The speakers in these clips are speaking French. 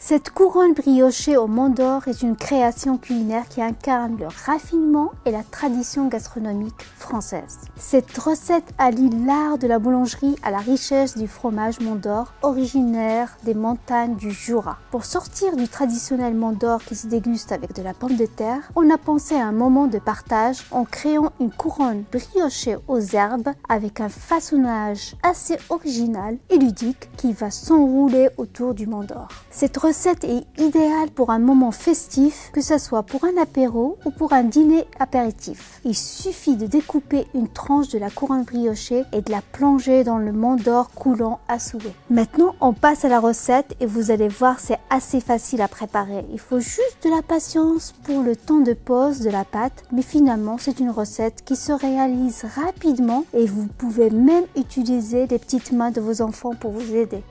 Cette couronne briochée au Mont d'Or est une création culinaire qui incarne le raffinement et la tradition gastronomique française. Cette recette allie l'art de la boulangerie à la richesse du fromage Mont d'Or, originaire des montagnes du Jura. Pour sortir du traditionnel Mont d'Or qui se déguste avec de la pomme de terre, on a pensé à un moment de partage en créant une couronne briochée aux herbes avec un façonnage assez original et ludique qui va s'enrouler autour du Mont d'Or. Cette recette est idéale pour un moment festif, que ce soit pour un apéro ou pour un dîner apéritif. Il suffit de découper une tranche de la couronne briochée et de la plonger dans le Mont d'Or coulant à souhait. Maintenant, on passe à la recette et vous allez voir, c'est assez facile à préparer. Il faut juste de la patience pour le temps de pause de la pâte, mais finalement, c'est une recette qui se réalise rapidement et vous pouvez même utiliser les petites mains de vos enfants pour vous aider.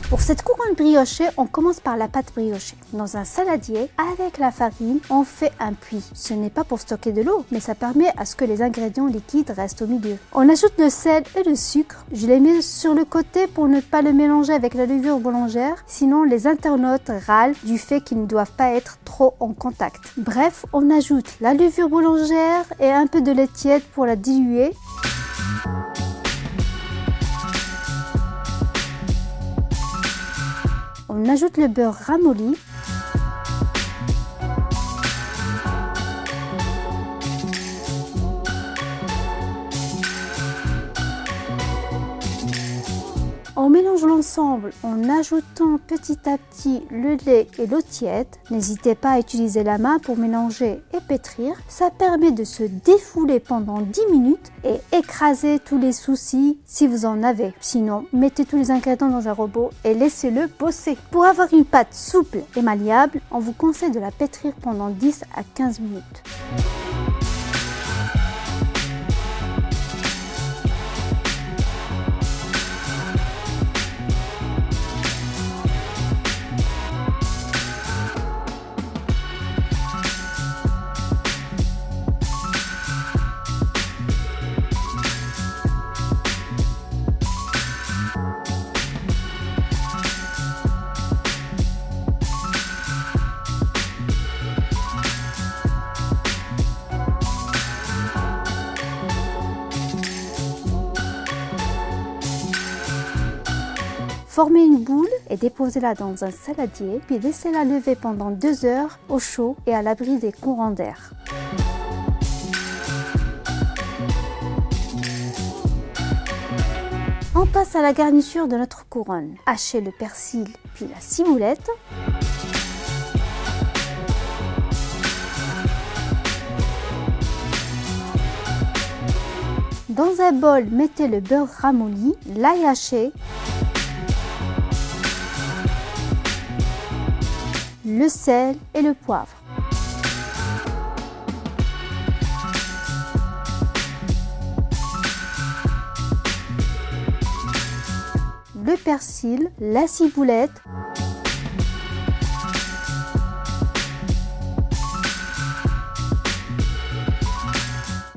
Pour cette couronne briochée, on commence par la pâte briochée. Dans un saladier, avec la farine, on fait un puits. Ce n'est pas pour stocker de l'eau, mais ça permet à ce que les ingrédients liquides restent au milieu. On ajoute le sel et le sucre. Je l'ai mis sur le côté pour ne pas le mélanger avec la levure boulangère, sinon les internautes râlent du fait qu'ils ne doivent pas être trop en contact. Bref, on ajoute la levure boulangère et un peu de lait tiède pour la diluer. On ajoute le beurre ramolli. On mélange l'ensemble en ajoutant petit à petit le lait et l'eau tiède. N'hésitez pas à utiliser la main pour mélanger et pétrir. Ça permet de se défouler pendant 10 minutes et écraser tous les soucis si vous en avez. Sinon, mettez tous les ingrédients dans un robot et laissez-le bosser. Pour avoir une pâte souple et malléable, on vous conseille de la pétrir pendant 10 à 15 minutes. Formez une boule et déposez-la dans un saladier, puis laissez-la lever pendant 2 heures au chaud et à l'abri des courants d'air. On passe à la garniture de notre couronne. Hachez le persil puis la ciboulette. Dans un bol, mettez le beurre ramolli, l'ail haché, le sel et le poivre. Le persil, la ciboulette,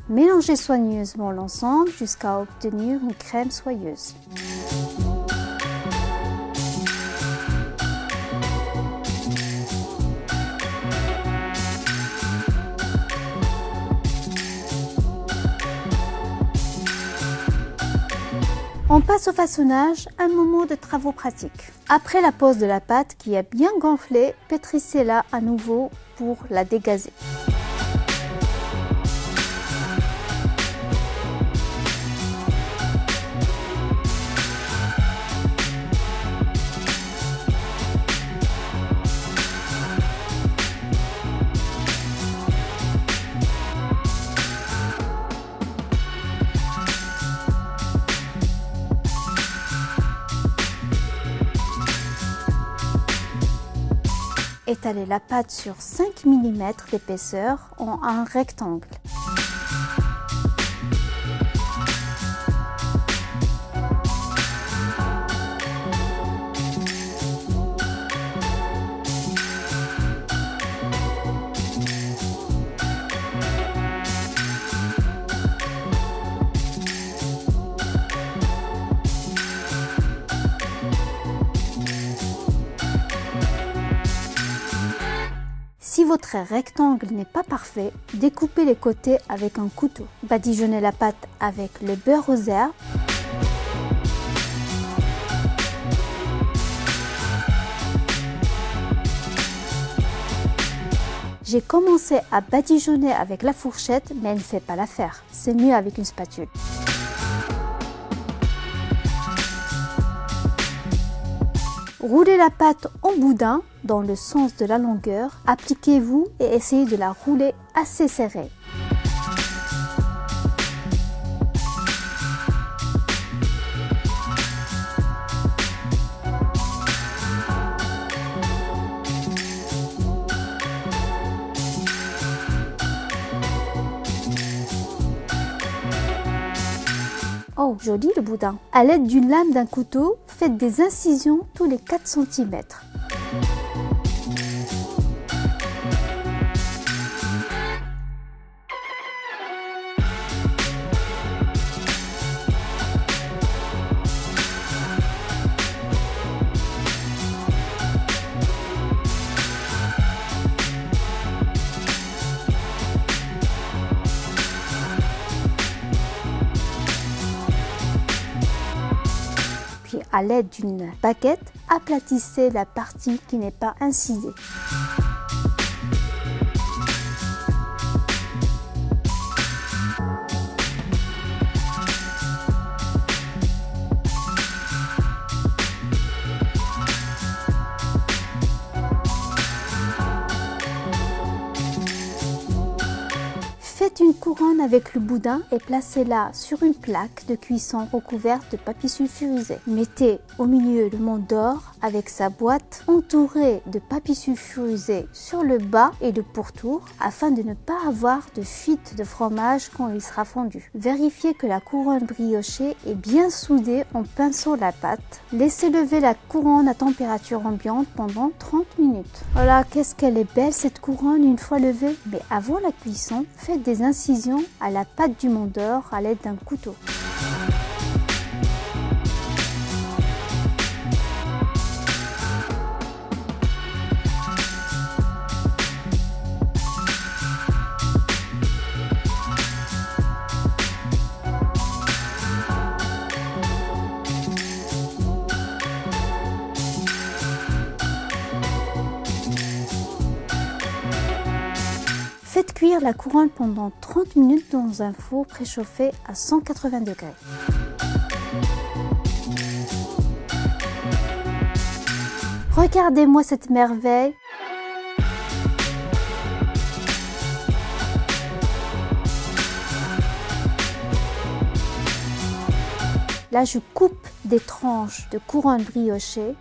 mélangez soigneusement l'ensemble jusqu'à obtenir une crème soyeuse. On passe au façonnage, un moment de travaux pratiques. Après la pose de la pâte qui est bien gonflée, pétrissez-la à nouveau pour la dégazer. Étalez la pâte sur 5 mm d'épaisseur en un rectangle. votre rectangle n'est pas parfait, découpez les côtés avec un couteau. Badigeonnez la pâte avec le beurre aux herbes. J'ai commencé à badigeonner avec la fourchette, mais elle ne fait pas l'affaire. C'est mieux avec une spatule. Roulez la pâte en boudin dans le sens de la longueur. Appliquez-vous et essayez de la rouler assez serrée. Oh, joli le boudin! À l'aide d'une lame d'un couteau, faites des incisions tous les 4 cm. Puis à l'aide d'une baguette, aplatissez la partie qui n'est pas incisée. Faites une couronne avec le boudin et placez-la sur une plaque de cuisson recouverte de papier sulfurisé. Mettez au milieu le Mont d'Or avec sa boîte entourée de papier sulfurisé sur le bas et le pourtour afin de ne pas avoir de fuite de fromage quand il sera fondu. Vérifiez que la couronne briochée est bien soudée en pinçant la pâte. Laissez lever la couronne à température ambiante pendant 30 minutes. Voilà, qu'est-ce qu'elle est belle cette couronne une fois levée. Mais avant la cuisson, faites des incisions à la pâte du Mont d'Or à l'aide d'un couteau. Faites cuire la couronne pendant 30 minutes dans un four préchauffé à 180 degrés. Regardez-moi cette merveille! Là, je coupe des tranches de couronne briochée.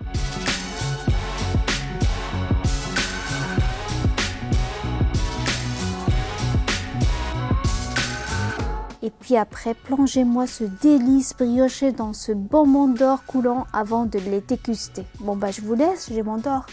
Et puis après, plongez-moi ce délice brioché dans ce bon Mont d'Or coulant avant de les déguster. Bon bah je vous laisse, je m'endors.